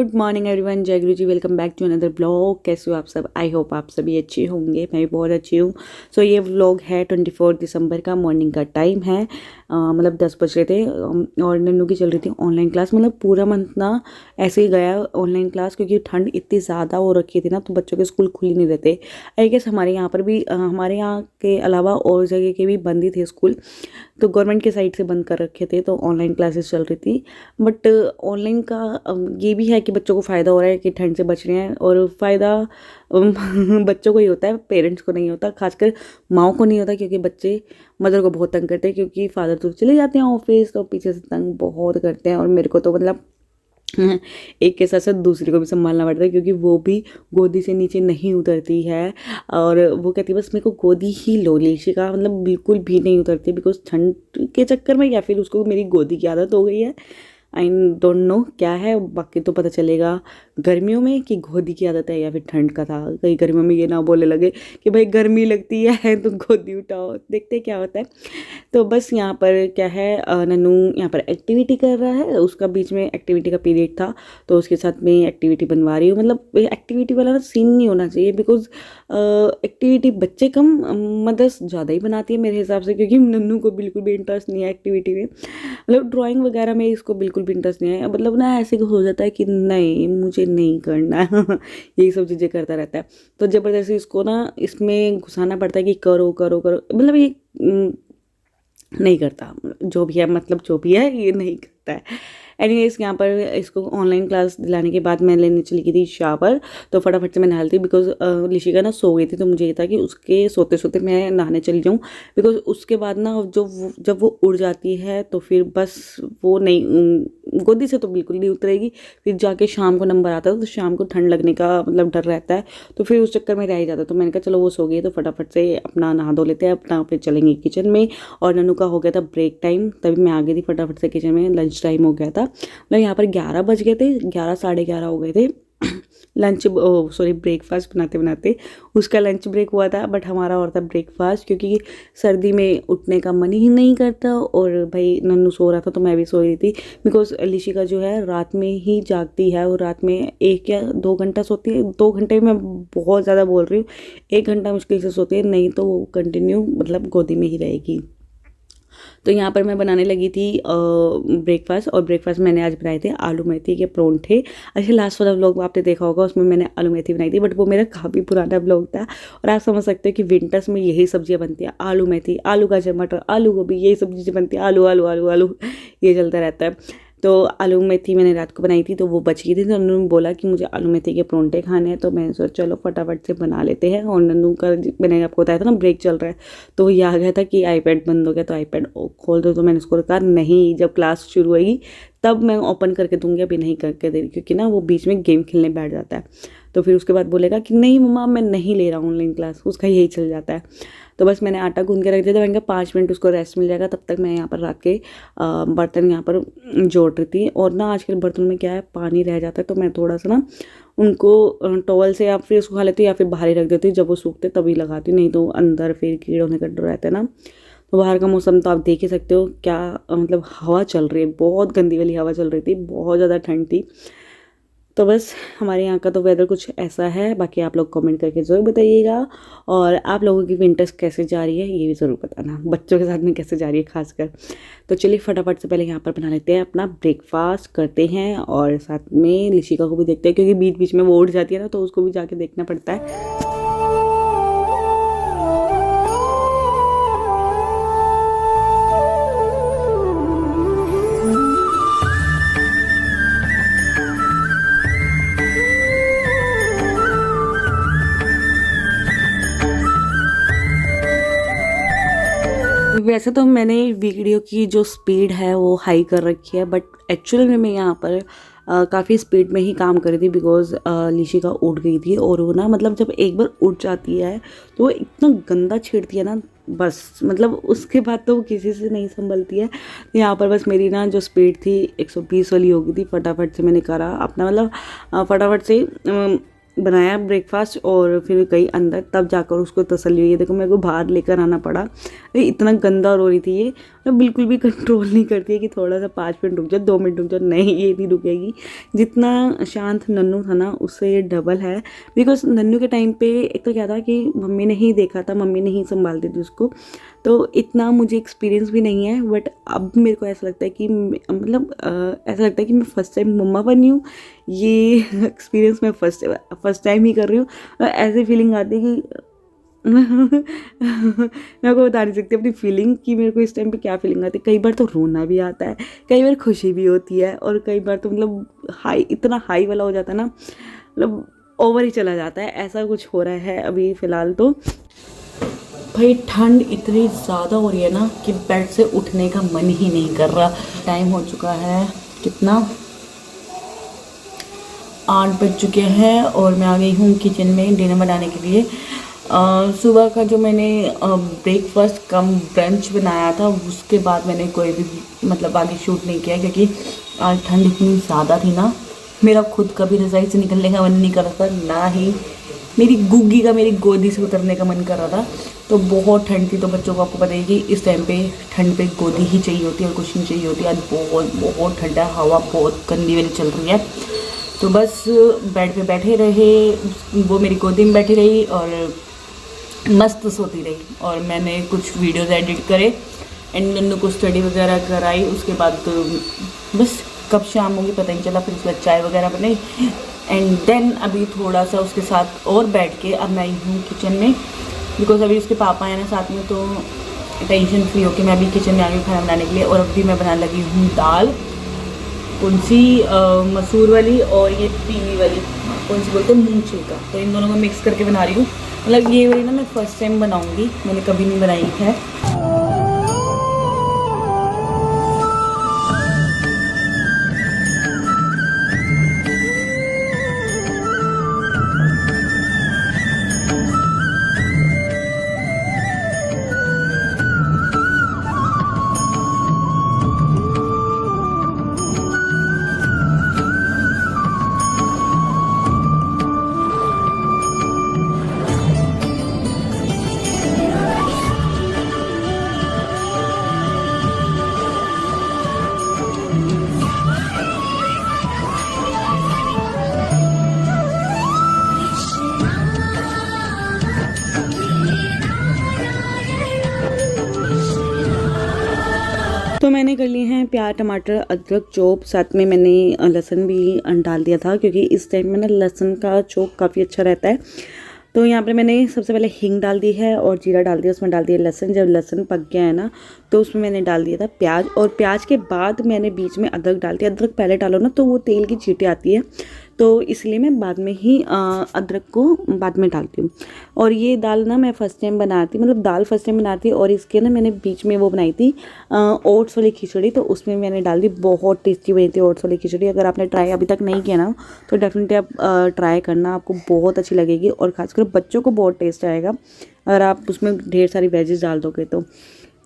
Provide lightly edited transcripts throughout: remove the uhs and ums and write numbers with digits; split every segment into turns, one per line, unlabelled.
Good morning everyone, जय Guru ji. Welcome back to another blog. कैसे हो आप सब? आई होप आप सभी अच्छे होंगे। मैं भी बहुत अच्छी हूँ। सो ये व्लॉग है 24 दिसंबर का। मॉर्निंग का टाइम है, मतलब 10 बज रहे थे और नन्नू की चल रही थी ऑनलाइन क्लास। मतलब पूरा मंथ ना ऐसे ही गया ऑनलाइन क्लास, क्योंकि ठंड इतनी ज़्यादा हो रखी थी ना, तो बच्चों के स्कूल खुल ही नहीं रहते। आई गेस हमारे यहाँ पर भी, हमारे यहाँ के अलावा और जगह के भी बंद ही थे स्कूल, तो गवर्नमेंट के साइड से बंद कर रखे थे, तो ऑनलाइन क्लासेस चल रही थी। बट ऑनलाइन का ये भी है कि बच्चों को फ़ायदा हो रहा है कि ठंड से बच रहे हैं, और फ़ायदा बच्चों को ही होता है, पेरेंट्स को नहीं होता, खासकर माओ को नहीं होता, क्योंकि बच्चे मदर को बहुत तंग करते हैं, क्योंकि फादर तो चले जाते हैं ऑफिस, तो पीछे से तंग बहुत करते हैं। और मेरे को तो मतलब एक के साथ साथ दूसरे को भी संभालना पड़ता है, क्योंकि वो भी गोदी से नीचे नहीं उतरती है, और वो कहती है बस मेरे को गोदी ही लो। लीशिका मतलब बिल्कुल भी नहीं उतरती, बिकॉज ठंड के चक्कर में, या फिर उसको मेरी गोदी की आदत हो गई है। आई डोंट नो क्या है, बाकी तो पता चलेगा गर्मियों में कि गोदी की आदत है या फिर ठंड का था। कई गर्मियों में ये ना बोलने लगे कि भाई गर्मी लगती है तो गोदी उठाओ, देखते क्या होता है। तो बस यहाँ पर क्या है, नन्नू यहाँ पर एक्टिविटी कर रहा है, उसका बीच में एक्टिविटी का पीरियड था, तो उसके साथ में एक्टिविटी बनवा रही हूँ। मतलब एक्टिविटी वाला ना सीन नहीं होना चाहिए, बिकॉज एक्टिविटी बच्चे कम, मदर्स ज़्यादा ही बनाती है मेरे हिसाब से, क्योंकि नन्नू को बिल्कुल भी इंटरेस्ट नहीं है एक्टिविटी में। मतलब ड्राइंग वगैरह में इसको बिल्कुल भी इंटरेस्ट नहीं है। मतलब ना ऐसे हो जाता है कि नहीं मुझे नहीं करना है यही सब चीज़ें करता रहता है। तो ज़बरदस्ती इसको ना इसमें घुसाना पड़ता है कि करो करो करो। मतलब ये नहीं करता, जो भी है, मतलब जो भी है ये नहीं करता है। एनीवेज यहाँ पर इसको ऑनलाइन क्लास दिलाने के बाद मैं लेने चली गई थी शावर, तो फटाफट से मैं नहा ली थी, बिकॉज लिशिका ना सो गई थी, तो मुझे ये था कि उसके सोते सोते मैं नहाने चली जाऊँ, बिकॉज उसके बाद ना जब वो उड़ जाती है तो फिर बस वो नहीं, गोदी से तो बिल्कुल नहीं उतरेगी। फिर जाके शाम को नंबर आता है, तो शाम को ठंड लगने का मतलब डर रहता है, तो फिर उस चक्कर में रह ही जाता है। तो मैंने कहा चलो वो सो गई है, तो फटाफट से अपना नहा धो लेते हैं, अपना फिर चलेंगे किचन में। और नन्नू का हो गया था ब्रेक टाइम, तभी मैं आ गई थी फटाफट से किचन में। लंच टाइम हो गया था, मतलब यहाँ पर 11 बज गए थे, 11 साढ़े 11 हो गए थे लंच, सॉरी, ब्रेकफास्ट बनाते बनाते। उसका लंच ब्रेक हुआ था, बट हमारा और था ब्रेकफास्ट, क्योंकि सर्दी में उठने का मन ही नहीं करता। और भाई नन्नू सो रहा था तो मैं भी सो रही थी, बिकॉज लिशिका जो है रात में ही जागती है, और रात में 1 या 2 घंटा सोती है। 2 घंटे में मैं बहुत ज़्यादा बोल रही हूँ, 1 घंटा मुश्किल से सोती है, नहीं तो वो कंटिन्यू मतलब गोदी में ही रहेगी। तो यहाँ पर मैं बनाने लगी थी ब्रेकफास्ट, और ब्रेकफास्ट मैंने आज बनाए थे आलू मेथी के परोंठे। अच्छा, लास्ट वाला व्लॉग आपने देखा होगा, उसमें मैंने आलू मेथी बनाई थी, बट वो मेरा काफ़ी पुराना व्लॉग था। और आप समझ सकते हो कि विंटर्स में यही सब्जियाँ बनती हैं, आलू मेथी, आलू गाजर मटर, आलू गोभी, यही सब चीज़ें बनती हैं, आलू आलू आलू आलू ये चलता रहता है। तो आलू मेथी मैंने रात को बनाई थी, तो वो बच गई थी, तो उन्होंने बोला कि मुझे आलू मेथी के परोंठे खाने हैं, तो मैंने सोचा चलो फटाफट से बना लेते हैं। और नन्नू का मैंने आपको बताया था ना ब्रेक चल रहा है, तो ये आ गया था कि आईपैड बंद हो गया, तो आईपैड खोल दो। तो मैंने उसको कहा नहीं, जब क्लास शुरू होगी तब मैं ओपन करके दूंगी, अभी नहीं करके दे रही, क्योंकि ना वो बीच में गेम खेलने बैठ जाता है। तो फिर उसके बाद बोलेगा कि नहीं मम्मा मैं नहीं ले रहा हूँ ऑनलाइन क्लास, उसका यही चल जाता है। तो बस मैंने आटा गूंद के रख दिया था, मैंने कहा 5 मिनट उसको रेस्ट मिल जाएगा, तब तक मैं यहाँ पर रख के बर्तन यहाँ पर जोड़ रही थी। और ना आजकल बर्तन में क्या है, पानी रह जाता है, तो मैं थोड़ा सा ना उनको टॉवल से या फिर उसको खा लेती हूँ, या फिर बाहर ही रख देती हूँ, जब वो सूखते तभी लगाती हूँ, नहीं तो अंदर फिर कीड़े होने का डर रहता है ना। तो बाहर का मौसम तो आप देख ही सकते हो क्या, मतलब हवा चल रही है, बहुत गंदी वाली हवा चल रही थी, बहुत ज़्यादा ठंड थी। तो बस हमारे यहाँ का तो वेदर कुछ ऐसा है। बाकी आप लोग कमेंट करके ज़रूर बताइएगा, और आप लोगों की विंटर्स कैसे जा रही है ये भी ज़रूर बताना, बच्चों के साथ में कैसे जा रही है खासकर। तो चलिए फटाफट से पहले यहाँ पर बना लेते हैं, अपना ब्रेकफास्ट करते हैं, और साथ में लिशिका को भी देखते हैं, क्योंकि बीच बीच में वो उठ जाती है ना, तो उसको भी जाके देखना पड़ता है। वैसे तो मैंने वीडियो की जो स्पीड है वो हाई कर रखी है, बट एक्चुअली में मैं यहाँ पर काफ़ी स्पीड में ही काम कर रही थी, बिकॉज लिशिका उठ गई थी, और वो ना मतलब जब एक बार उठ जाती है तो वो इतना गंदा छेड़ती है ना, बस मतलब उसके बाद तो वो किसी से नहीं संभलती है। यहाँ पर बस मेरी ना जो स्पीड थी 120 वाली हो गई थी, फटाफट से मैंने करा अपना, मतलब फटाफट से बनाया ब्रेकफास्ट और फिर गई अंदर, तब जाकर उसको तसल्ली हुई। है देखो मेरे को बाहर लेकर आना पड़ा, इतना गंदा रो रही थी ये, मैं बिल्कुल भी कंट्रोल नहीं करती है कि थोड़ा सा 5 मिनट रुक जाओ, 2 मिनट रुक जाओ, नहीं ये नहीं रुकेगी। जितना शांत नन्नू था ना उससे ये डबल है। बिकॉज नन्नू के टाइम पे एक तो क्या था कि मम्मी ने ही देखा था, मम्मी ने ही संभालती थी उसको, तो इतना मुझे एक्सपीरियंस भी नहीं है। बट अब मेरे को ऐसा लगता है कि मतलब ऐसा लगता है कि मैं फ़र्स्ट टाइम मम्मा बनी हूँ, ये एक्सपीरियंस मैं फर्स्ट टाइम ही कर रही हूँ। ऐसी फीलिंग आती है कि मैं आपको बता नहीं सकती अपनी फीलिंग कि मेरे को इस टाइम पे क्या फीलिंग आती है। कई बार तो रोना भी आता है, कई बार खुशी भी होती है, और कई बार तो मतलब इतना हाई वाला हो जाता है ना, मतलब ओवर ही चला जाता है। ऐसा कुछ हो रहा है अभी फ़िलहाल तो। भाई ठंड इतनी ज़्यादा हो रही है ना कि बेड से उठने का मन ही नहीं कर रहा। टाइम हो चुका है कितना, 8 बज चुके हैं और मैं आ गई हूँ किचन में डिनर बनाने के लिए। सुबह का जो मैंने ब्रेकफास्ट कम ब्रंच बनाया था, उसके बाद मैंने कोई भी मतलब आगे शूट नहीं किया, क्योंकि आज ठंड इतनी ज़्यादा थी ना, मेरा खुद कभी रज़ाई से निकलने का मन नहीं कर रहा था, ना ही मेरी गुग्गी का मेरी गोदी से उतरने का मन कर रहा था। तो बहुत ठंड थी, तो बच्चों को आपको पता है कि इस टाइम पे ठंड पे गोदी ही चाहिए होती है और कुछ नहीं चाहिए होती। आज बहुत बहुत ठंडा, हवा बहुत गंदी वाली चल रही है। तो बस बेड पे बैठे रहे, वो मेरी गोदी में बैठी रही और मस्त सोती रही, और मैंने कुछ वीडियोज़ एडिट करे एंड नन्नू को स्टडी वगैरह कराई। उसके बाद तो बस कब शाम होगी पता नहीं चला, फिर उसके बाद चाय वगैरह बनाई एंड देन अभी थोड़ा सा उसके साथ और बैठ के अब मैं आई हूँ किचन में, बिकॉज अभी उसके पापा हैं ना साथ में, तो टेंशन फ्री होकर मैं अभी किचन में आ गई खाना बनाने के लिए। और अभी मैं बनाने लगी हूँ दाल, कौन सी मसूर वाली और ये पीली वाली, कौन सी बोलते हैं, मूंग छिलका। तो इन दोनों को मिक्स करके बना रही हूँ। मतलब ये वाली ना मैं फर्स्ट टाइम बनाऊँगी, मैंने कभी नहीं बनाई है। तो मैंने कर लिए हैं प्याज टमाटर अदरक चॉप, साथ में मैंने लहसुन भी डाल दिया था, क्योंकि इस टाइम में ना लहसुन का चॉप काफ़ी अच्छा रहता है। तो यहाँ पे मैंने सबसे पहले हींग डाल दी है और जीरा डाल दिया, उसमें डाल दिया लहसुन। जब लहसुन पक गया है ना तो उसमें मैंने डाल दिया था प्याज, और प्याज के बाद मैंने बीच में अदरक डाल दिया। अदरक पहले डालो ना तो वो तेल की छींटे आती है, तो इसलिए मैं बाद में ही अदरक को बाद में डालती हूँ। और ये दाल ना मैं फ़र्स्ट टाइम बनाती, मतलब दाल फर्स्ट टाइम बनाती, और इसके ना मैंने बीच में वो बनाई थी ओट्स वाली खिचड़ी, तो उसमें मैंने डाल दी। बहुत टेस्टी बनी थी ओट्स वाली खिचड़ी। अगर आपने ट्राई अभी तक नहीं किया ना तो डेफिनेटली आप ट्राई करना, आपको बहुत अच्छी लगेगी, और खासकर बच्चों को बहुत टेस्ट आएगा अगर आप उसमें ढेर सारी वेजेस डाल दोगे तो।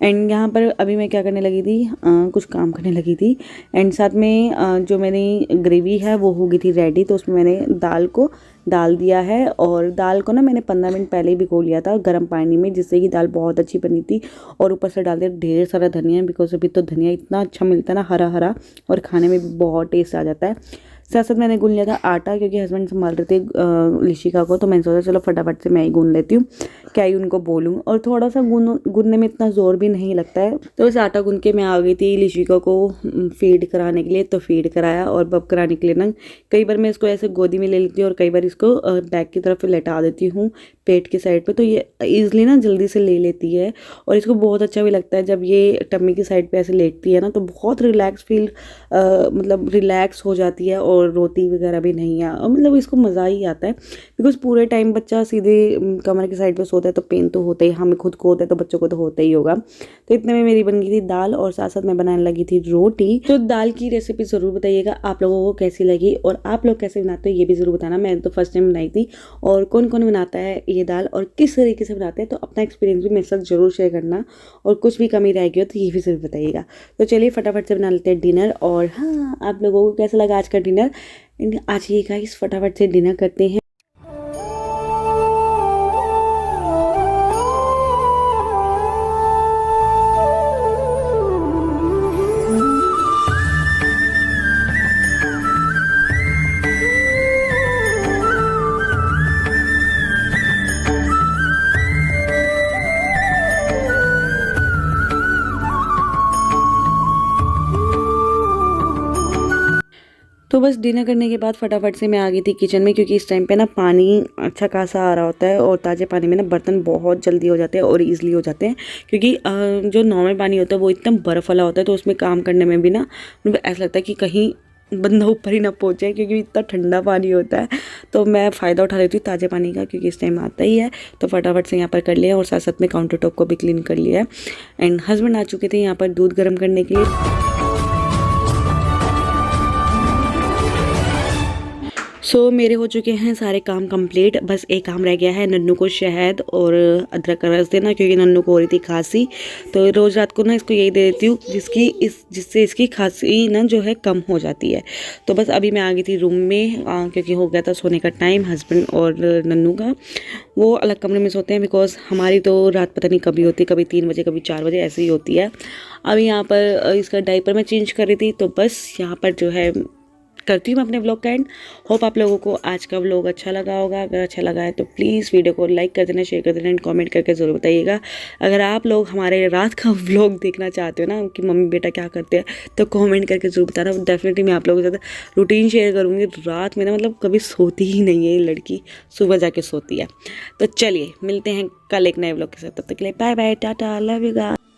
एंड यहाँ पर अभी मैं क्या करने लगी थी, कुछ काम करने लगी थी, एंड साथ में जो मेरी ग्रेवी है वो हो गई थी रेडी। तो उसमें मैंने दाल को डाल दिया है, और दाल को ना मैंने 15 मिनट पहले ही भिगो लिया था गर्म पानी में, जिससे कि दाल बहुत अच्छी बनी थी। और ऊपर से डाल दिया ढेर सारा धनिया, बिकॉज अभी तो धनिया इतना अच्छा मिलता है ना, हरा हरा, और खाने में भी बहुत टेस्ट आ जाता है। साथ साथ मैंने गूंद लिया था आटा, क्योंकि हस्बैंड संभाल रहे थे लिशिका को, तो मैंने सोचा चलो फटाफट से मैं ही गूंद लेती हूँ, क्या ही उनको बोलूँ। और थोड़ा सा गूंदने में इतना ज़ोर भी नहीं लगता है। तो इस आटा गूंद के मैं आ गई थी लिशिका को फीड कराने के लिए। तो फीड कराया, और बब कराने के लिए ना कई बार मैं इसको ऐसे गोदी में ले लेती हूँ और कई बार इसको बैक की तरफ लेटा देती हूँ पेट के साइड पे, तो ये ईजिली ना जल्दी से ले लेती है। और इसको बहुत अच्छा भी लगता है जब ये टम्मी की साइड पे ऐसे लेटती है ना, तो बहुत रिलैक्स फील मतलब रिलैक्स हो जाती है, और रोती वगैरह भी नहीं है, और मतलब इसको मज़ा ही आता है। बिकॉज पूरे टाइम बच्चा सीधे कमर की साइड पे सोता है तो पेन तो होता ही, हमें खुद को होता है तो बच्चों को तो होता ही होगा। तो इतने में मेरी बन गई थी दाल, और साथ साथ मैं बनाने लगी थी रोटी। तो दाल की रेसिपी ज़रूर बताइएगा आप लोगों को कैसी लगी, और आप लोग कैसे बनाते हो ये भी ज़रूर बताना। मैंने तो फर्स्ट टाइम बनाई थी, और कौन कौन बनाता है ये दाल और किस तरीके से बनाते हैं, तो अपना एक्सपीरियंस भी मेरे साथ ज़रूर शेयर करना, और कुछ भी कमी रह गई हो तो ये भी ज़रूर बताइएगा। तो चलिए फटाफट से बना लेते हैं डिनर। और हाँ, आप लोगों को कैसा लगा आज का डिनर, आ जाइए गाइस फटाफट से डिनर करते हैं। तो बस डिनर करने के बाद फटाफट से मैं आ गई थी किचन में, क्योंकि इस टाइम पे ना पानी अच्छा खासा आ रहा होता है और ताज़े पानी में ना बर्तन बहुत जल्दी हो जाते हैं और ईजिली हो जाते हैं, क्योंकि जो नॉर्मल पानी होता है वो एकदम बर्फ़ वाला होता है, तो उसमें काम करने में भी ना मुझे ऐसा लगता है कि कहीं बंदा ऊपर ही ना पहुँचे, क्योंकि इतना ठंडा पानी होता है। तो मैं फ़ायदा उठा लेती हूँ ताज़े पानी का, क्योंकि इस टाइम आता ही है। तो फटाफट से यहाँ पर कर लिया और साथ साथ में काउंटर टॉप को भी क्लीन कर लिया है। एंड हस्बैंड आ चुके थे यहाँ पर दूध गर्म करने के लिए। मेरे हो चुके हैं सारे काम कंप्लीट। बस एक काम रह गया है, नन्नू को शहद और अदरक का रस देना, क्योंकि नन्नू को हो रही थी खांसी। तो रोज़ रात को ना इसको यही दे देती हूँ जिससे इसकी खांसी ना जो है कम हो जाती है। तो बस अभी मैं आ गई थी रूम में, क्योंकि हो गया था सोने का टाइम। हस्बैंड और नन्नू का वो अलग कमरे में सोते हैं, बिकॉज हमारी तो रात पता नहीं कभी होती, कभी 3 बजे कभी 4 बजे ऐसे ही होती है। अभी यहाँ पर इसका डायपर मैं चेंज कर रही थी, तो बस यहाँ पर जो है करती हूँ मैं अपने व्लॉग का एंड। होप आप लोगों को आज का व्लॉग अच्छा लगा होगा। अगर अच्छा लगा है तो प्लीज़ वीडियो को लाइक कर देना, शेयर कर देना एंड कमेंट करके ज़रूर बताइएगा। अगर आप लोग हमारे रात का व्लॉग देखना चाहते हो ना कि मम्मी बेटा क्या करते हैं, तो कमेंट करके ज़रूर बताना। डेफिनेटली मैं आप लोगों के साथ रूटीन शेयर करूँगी। रात में ना मतलब कभी सोती ही नहीं है ये लड़की, सुबह जाके सोती है। तो चलिए मिलते हैं कल एक नए व्लॉग के साथ, तब तक के लिए bye bye, tata, love you guys.